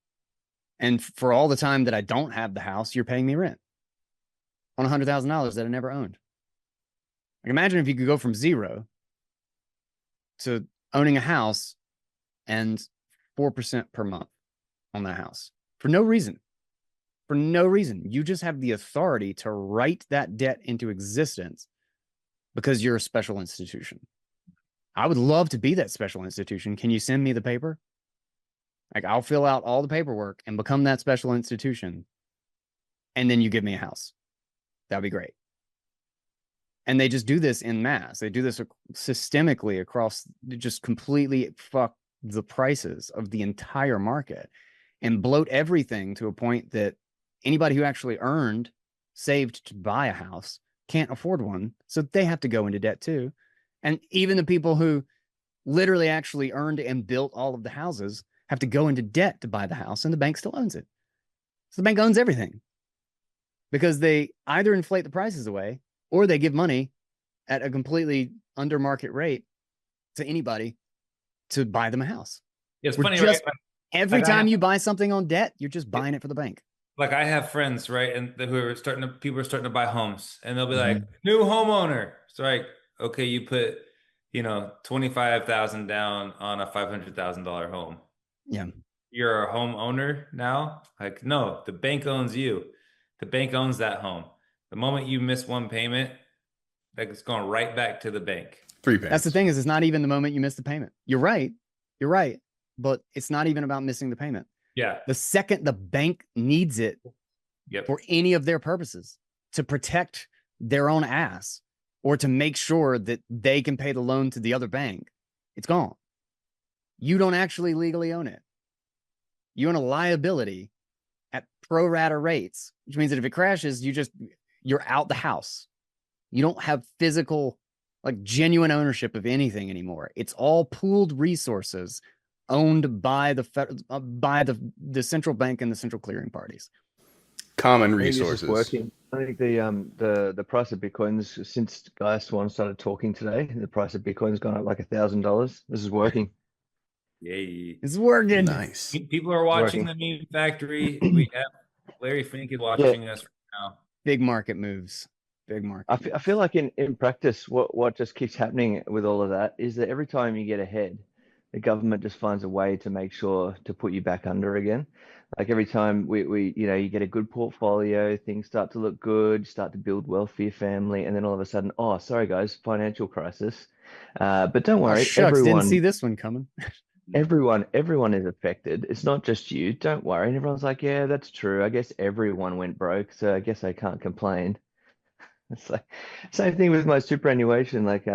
And for all the time that I don't have the house, you're paying me rent on $100,000 that I never owned. Like, imagine if you could go from zero to owning a house and 4% per month on that house for no reason. For no reason. You just have the authority to write that debt into existence because you're a special institution. I would love to be that special institution. Can you send me the paper? Like, I'll fill out all the paperwork and become that special institution. And then you give me a house. That'd be great. And they just do this in mass. They do this systemically across, just completely fuck the prices of the entire market and bloat everything to a point that anybody who actually saved to buy a house can't afford one. So they have to go into debt too. And even the people who literally actually earned and built all of the houses have to go into debt to buy the house, and the bank still owns it. So the bank owns everything because they either inflate the prices away or they give money at a completely under market rate to anybody to buy them a house. It's funny, right? Every time you buy something on debt, you're just buying it for the bank. Like, I have friends, right, and people are starting to buy homes, and they'll be like, "New homeowner." It's like, okay, you put, $25,000 down on a $500,000 home. Yeah, you're a homeowner now. Like, no, the bank owns you. The bank owns that home. The moment you miss one payment, like, it's going right back to the bank. 3 payments. That's the thing, is it's not even the moment you miss the payment. You're right. But it's not even about missing the payment. Yeah. The second the bank needs it for any of their purposes, to protect their own ass or to make sure that they can pay the loan to the other bank, it's gone. You don't actually legally own it. You own a liability at pro rata rates, which means that if it crashes, you're out the house. You don't have physical, like, genuine ownership of anything anymore. It's all pooled resources owned by the central bank and the central clearing parties. Common I think this is resources. working. I think the price of Bitcoins, since Guy Swann started talking today, the price of Bitcoin's gone up like $1,000. This is working. Yay. It's working. Nice. People are watching the Meme Factory. We have Larry Fink is watching us right now. Big market moves. Big market. I feel like in practice, what just keeps happening with all of that is that every time you get ahead, the government just finds a way to make sure to put you back under again. Like, every time we you get a good portfolio, things start to look good, start to build wealth for your family, and then all of a sudden, oh, sorry guys, financial crisis. But don't worry, shucks, didn't see this one coming. Everyone is affected. It's not just you. Don't worry. And everyone's like, yeah, that's true. I guess everyone went broke, so I guess I can't complain. It's like same thing with my superannuation. Like,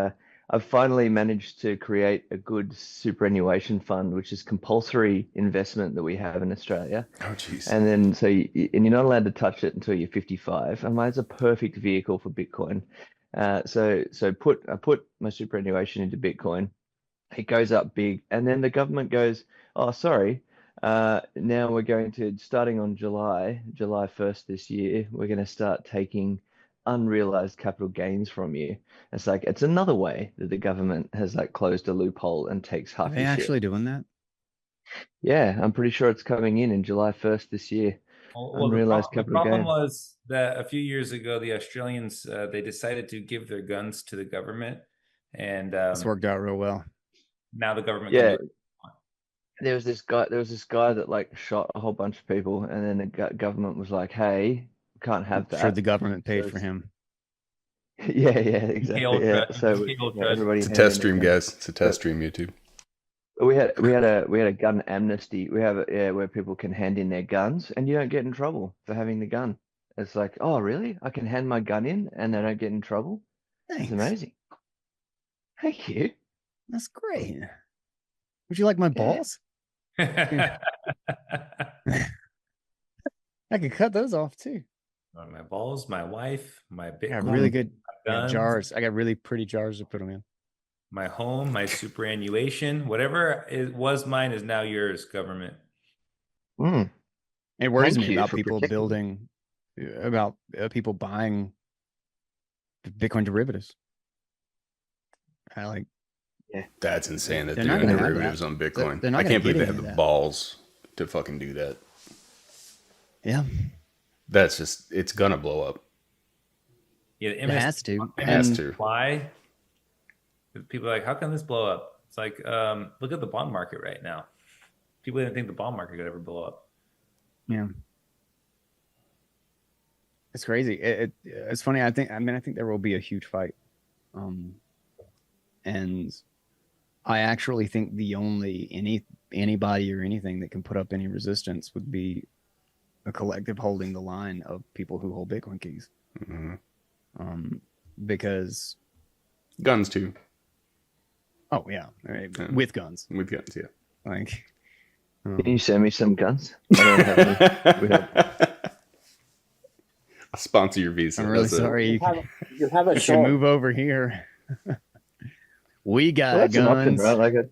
I've finally managed to create a good superannuation fund, which is compulsory investment that we have in Australia. Oh, jeez. And then and you're not allowed to touch it until you're 55. And it's a perfect vehicle for Bitcoin. So I put my superannuation into Bitcoin. It goes up big, and then the government goes, oh, sorry, now we're going to, starting on July 1st this year, we're going to start taking unrealized capital gains from you. It's like, it's another way that the government has like closed a loophole and takes half Are they your actually shit. doing that? Yeah, I'm pretty sure it's coming in July 1st this year. Well, Unrealized the capital problem gain. was that a few years ago, the Australians, they decided to give their guns to the government. And This worked out real well. Now the government can Yeah, do it. there was this guy that like shot a whole bunch of people, and then the government was like, "Hey, we can't have I'm sure that." the government So paid for him. yeah, exactly. Yeah, so everybody It's a hand test in their stream, guns. guys. It's a test stream, YouTube. We had a gun amnesty. Where people can hand in their guns, and you don't get in trouble for having the gun. It's like, oh, really? I can hand my gun in, and I don't get in trouble. It's Thanks. amazing. Thank you. That's great. Would you like my balls? I could cut those off too. My balls, my wife, my I got Bitcoin, really good guns, jars. I got really pretty jars to put them in. my home, my superannuation, whatever was mine is now yours, government. Mm. It worries Thank me you about for people protecting me. building, about people buying Bitcoin derivatives. I like. That's insane that They're they're not doing gonna have derivatives that. on Bitcoin. They're not I gonna can't believe get they any have of the that. balls to fucking do that. Yeah, That's just, it's gonna blow up. Yeah, the it has to. It has And to. why? People are like, how can this blow up? It's like, look at the bond market right now. People didn't think the bond market could ever blow up. yeah, it's crazy. It's funny. I think there will be a huge fight. And I actually think the only anybody or anything that can put up any resistance would be a collective holding the line of people who hold Bitcoin keys. Mhm. Because Guns too. oh yeah, right, Yeah. with guns, With guns, yeah. like Can you send me some guns? I don't have any. We have- I'll sponsor your visa. I'm really That's it. sorry. You have a You show. should move over here. We got Well, that's an option, guns. right?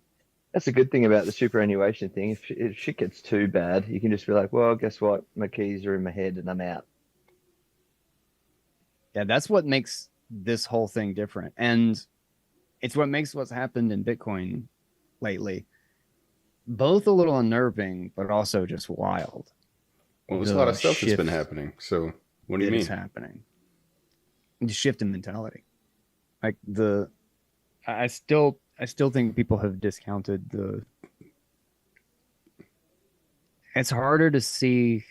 That's a good thing about the superannuation thing. If shit gets too bad, you can just be like, well, guess what? My keys are in my head and I'm out. Yeah, that's what makes this whole thing different. And it's what makes what's happened in Bitcoin lately both a little unnerving, but also just wild. Well, there's a The lot of stuff that's been shift happening. So what do you that mean? is happening. The shift in mentality. Like I still think people have discounted the. It's harder to see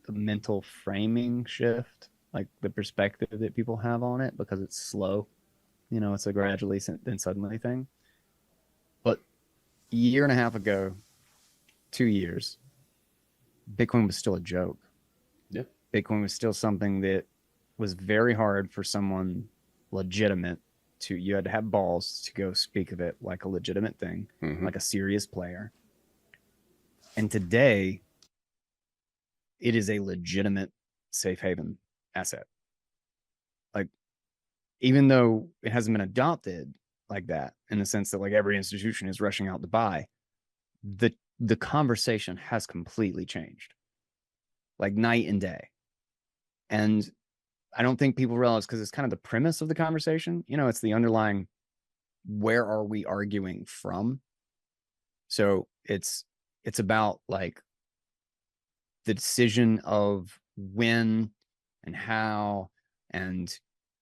the mental framing shift, like the perspective that people have on it, because it's slow. You know, it's a gradually then suddenly thing. But a year and a half ago, 2 years, Bitcoin was still a joke. Yeah. Bitcoin was still something that was very hard for someone legitimate to, you had to have balls to go speak of it like a legitimate thing, like a serious player. And today, it is a legitimate safe haven asset. Like, even though it hasn't been adopted like that, in the sense that like every institution is rushing out to buy, the conversation has completely changed, like night and day. And I don't think people realize, because it's kind of the premise of the conversation. You know, it's the underlying, where are we arguing from? So it's about like the decision of when and how and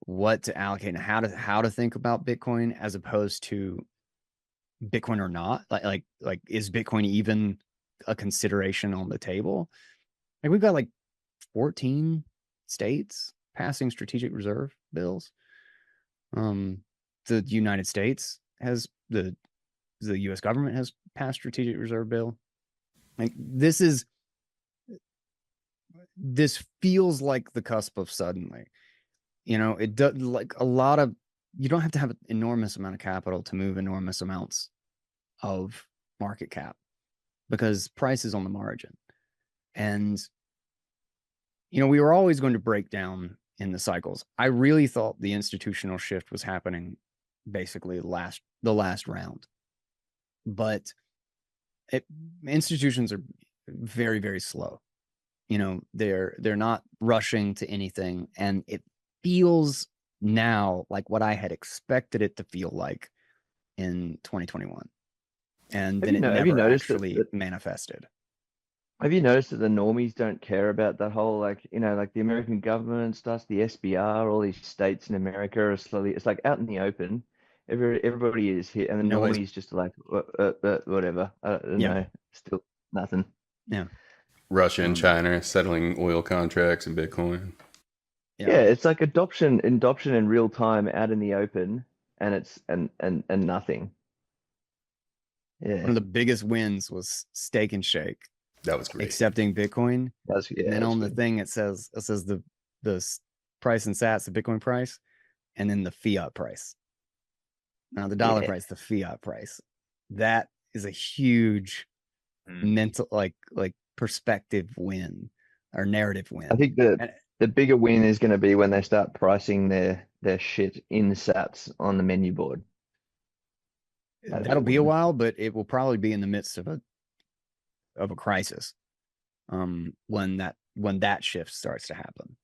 what to allocate and how to think about Bitcoin, as opposed to Bitcoin or not. Like is Bitcoin even a consideration on the table? Like, we've got like 14 states passing strategic reserve bills. The United States has the U.S. government has passed strategic reserve bill. Like, this feels like the cusp of suddenly. You know, it does, like, a lot of, you don't have to have an enormous amount of capital to move enormous amounts of market cap, because price is on the margin. And you know, we were always going to break down in the cycles. I really thought the institutional shift was happening basically the last round. But institutions are very, very slow. You know, they're not rushing to anything, and it feels now like what I had expected it to feel like in 2021. And then it Have you never noticed actually that manifested. Have you noticed that the normies don't care about that whole, like, like the American government stuff, the SBR, all these states in America are slowly, it's like out in the open. everybody is here, and the Nobody's- normies just like whatever. I don't Yeah. know. Still nothing. Russia and China settling oil contracts and Bitcoin. Yeah, it's like adoption in real time out in the open, and it's and nothing. One Yeah, of the biggest wins was Steak and Shake That was great. accepting Bitcoin. that's yeah. And then that's on the good. thing it says the price in Sats, the Bitcoin price, and then the fiat price. Now the dollar Yeah. price, the fiat price. That is a huge mental like perspective win or narrative win. I think the bigger win is going to be when they start pricing their shit in Sats on the menu board. That'll be a while, but it will probably be in the midst of a crisis. When that shift starts to happen.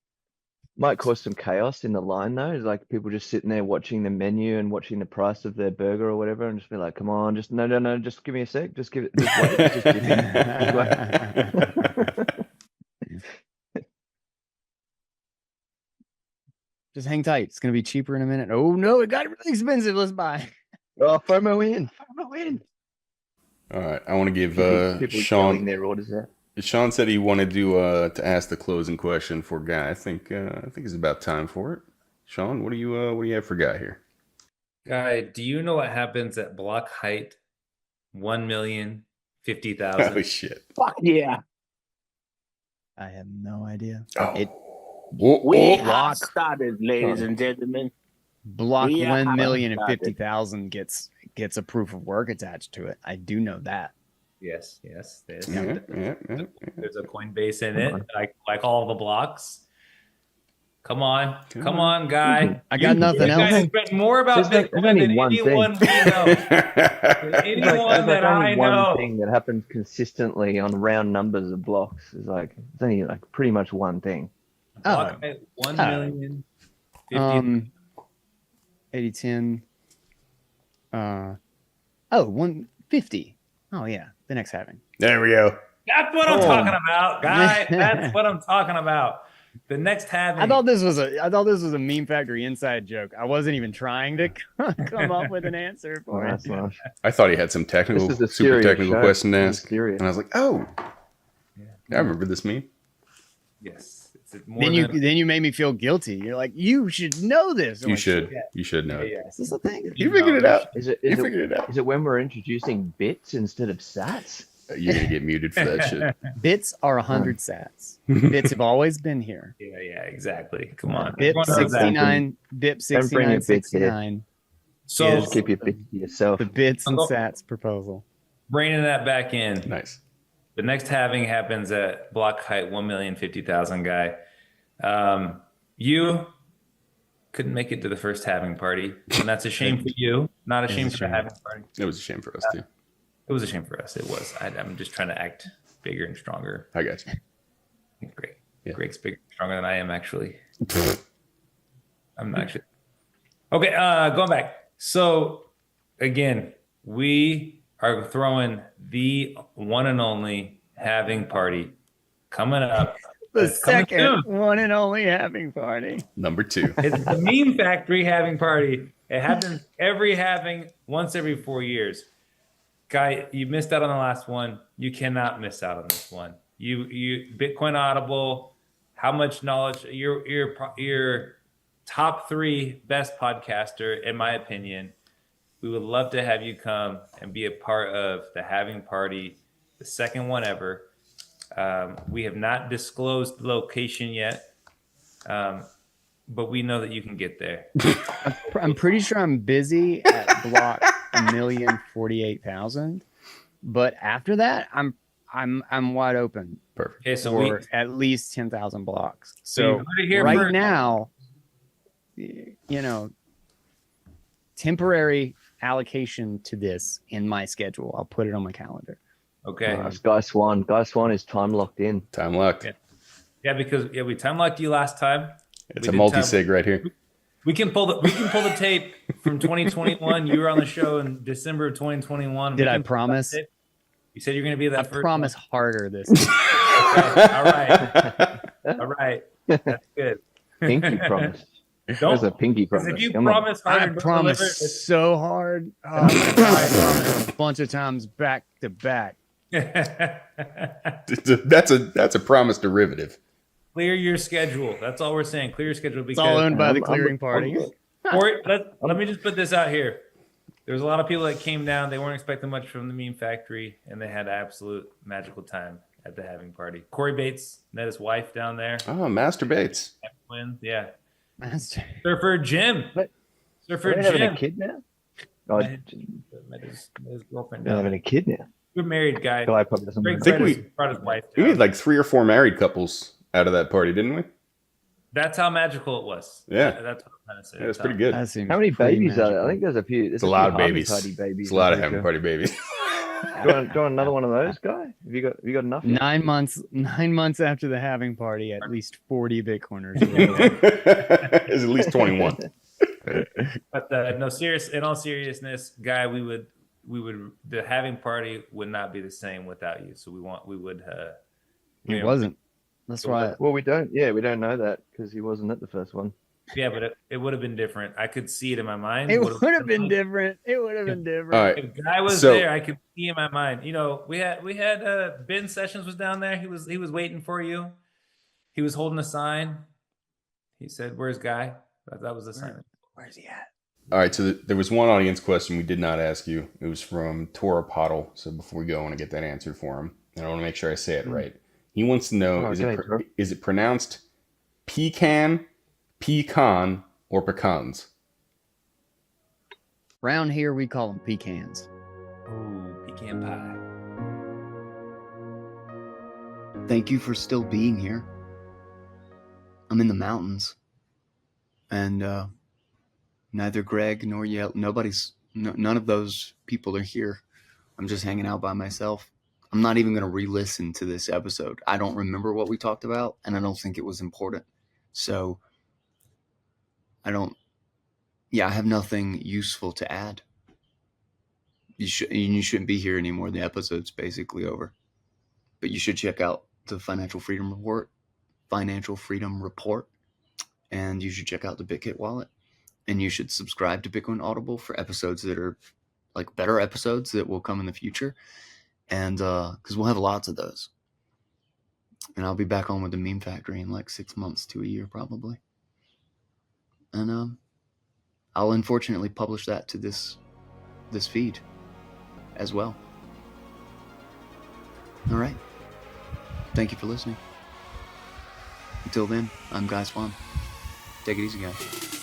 Might cause some chaos in the line though. It's like people just sitting there watching the menu and watching the price of their burger or whatever, and just be like, "Come on, just no, just give me a sec. Just wait. Just give me, Just hang tight. It's gonna be cheaper in a minute. Oh no, it got really expensive. Let's buy. Oh, FOMO in. All right, I want to give People Sean. yelling their orders out. Sean said he wanted to ask the closing question for Guy. I think it's about time for it. Sean, what do you have for Guy here? Guy, do you know what happens at block height 1,050,000? Oh shit! Fuck yeah. I have no idea. Oh. It We block. have started, ladies and gentlemen. block Yeah, 1,050,000 gets a proof of work attached to it. I do know that. Yes, yes. There's, Yeah. there's a Coinbase in it, like all the blocks. Come on, Guy. I got nothing You guys else. spent more about There's Bitcoin only than one anyone we know. Anyone that I only know. one thing that happens consistently on round numbers of blocks. Is like it's only like pretty much one thing. Block height 1,050,000. 80 10 150. Oh yeah, the next halving. There we go. That's what I'm talking about, Guy. That's what I'm talking about. The next halving. I thought this was a meme factory inside joke. I wasn't even trying to come up with an answer for it. That's nice. I thought he had some This is a super serious technical show. question to This is ask, serious. and I was like, oh, I remember this meme. Yes. It's more Then than- you made me feel guilty. You're like, you should know this. I'm You like, should. yeah. You should know. Yeah, it. Is this a thing? You figured it out. Is it You figured it out. is it when we're introducing bits instead of sats? You're gonna get muted for that shit. Bits are 100 sats. Bits have always been here. yeah, exactly. Come on. BIP Everyone knows that. 69, BIP Don't bring 69, your bits here. 69. So Just keep your bits to yourself. The bits and I'll go- sats proposal. bringing that back in. Nice. The next halving happens at block height 1,050,000, Guy. You couldn't make it to the first halving party, and that's a shame for you. Not a It is shame a for the shame. halving party. It was a shame for us too. It was a shame for us. It was. I'm just trying to act bigger and stronger. I got you. Great. Yeah. Greg's bigger and stronger than I am, actually. I'm not actually. Okay, going back. So, again, we are throwing the one and only halving party coming up. The It's coming second soon. one and only having party. Number 2. It's the Meme Factory halving party. It happens every halving, once every 4 years. Guy, you missed out on the last one. You cannot miss out on this one. You Bitcoin Audible. How much knowledge? Your top 3 best podcaster, in my opinion. We would love to have you come and be a part of the halving party, the second one ever. We have not disclosed the location yet, but we know that you can get there. I'm pretty sure I'm busy at block 1,048,000, but after that, I'm wide open Perfect. Okay, so for at least 10,000 blocks. you So heard it here right first. now, temporary allocation to this in my schedule. I'll put it on my calendar. Okay. Nice. Guy Swann. Guy Swann is time locked in. Time locked. Yeah. Yeah, because we time locked you last time. It's We a did multi-sig right here. We can pull the tape from 2021. You were on the show in December of 2021. Did We I can pull that promise? tape. You said you're going to be I that first. promise harder this. One. Okay. All right. All right. That's good. I think you promised. That's a pinky Because promise. if you Come on. promise hard I and don't deliver, promised so hard. Oh my God, I promised a bunch of times back to back. That's a promise derivative. clear your schedule. That's all we're saying. Clear your schedule It's all because owned by the I'm- clearing I'm- party. Or let me just put this out here. There was a lot of people that came down. They weren't expecting much from the meme factory, and they had absolute magical time at the having party. Corey Bates met his wife down there. Oh, Master Bates. Twins, yeah. Master. Surfer Jim. What? Surfer Are they having Jim. a kid now? Oh, Met his girlfriend they're down having there. a kid now. Good married guy. Guy probably doesn't. Greg know. think Frederick we- brought his wife We down. had like 3 or 4 married couples out of that party, didn't we? That's how magical it was. Yeah. That's what I'm trying to say. Yeah, that's pretty good. That seems How many pretty babies are there? I magical. think there's a few. There's It's a lot of few babies. Harvey babies. It's a lot of I'm having pretty party babies. sure. Do you want another one of those, guy? Have you got enough? yet? 9 months after the having party, at least 40 Bitcoiners. It's at least 21. But no, in all seriousness, guy, we would the having party would not be the same without you. So we would It wasn't. That's why. Well, we don't. Yeah, we don't know that because he wasn't at the first one. Yeah, but it would have been different. I could see it in my mind. It would have been different. It would have been different. All right. If guy was So- there, I could see in my mind. You know, we had Ben Sessions was down there. He was waiting for you. He was holding a sign. He said, "Where's Guy?" That was the sign. Where's he at? All right, so there was one audience question we did not ask you. It was from Tora Pottle. So before we go, I want to get that answer for him. And I want to make sure I say it right. He wants to know, Oh, okay, Tora. is it pronounced pecan, pecan, or pecans? Round here, we call them pecans. Ooh, pecan pie. Thank you for still being here. I'm in the mountains, and neither Greg nor none of those people are here. I'm just hanging out by myself. I'm not even going to re-listen to this episode. I don't remember what we talked about, and I don't think it was important. So I have nothing useful to add. You shouldn't be here anymore. The episode's basically over. But you should check out the Financial Freedom Report, and you should check out the BitKit wallet, and you should subscribe to Bitcoin Audible for episodes that are like better episodes that will come in the future, and because we'll have lots of those. And I'll be back on with the Meme Factory in like 6 months to a year probably, and I'll unfortunately publish that to this feed as well. All right. Thank you for listening. Until then, I'm Guy Swann. Take it easy, guys.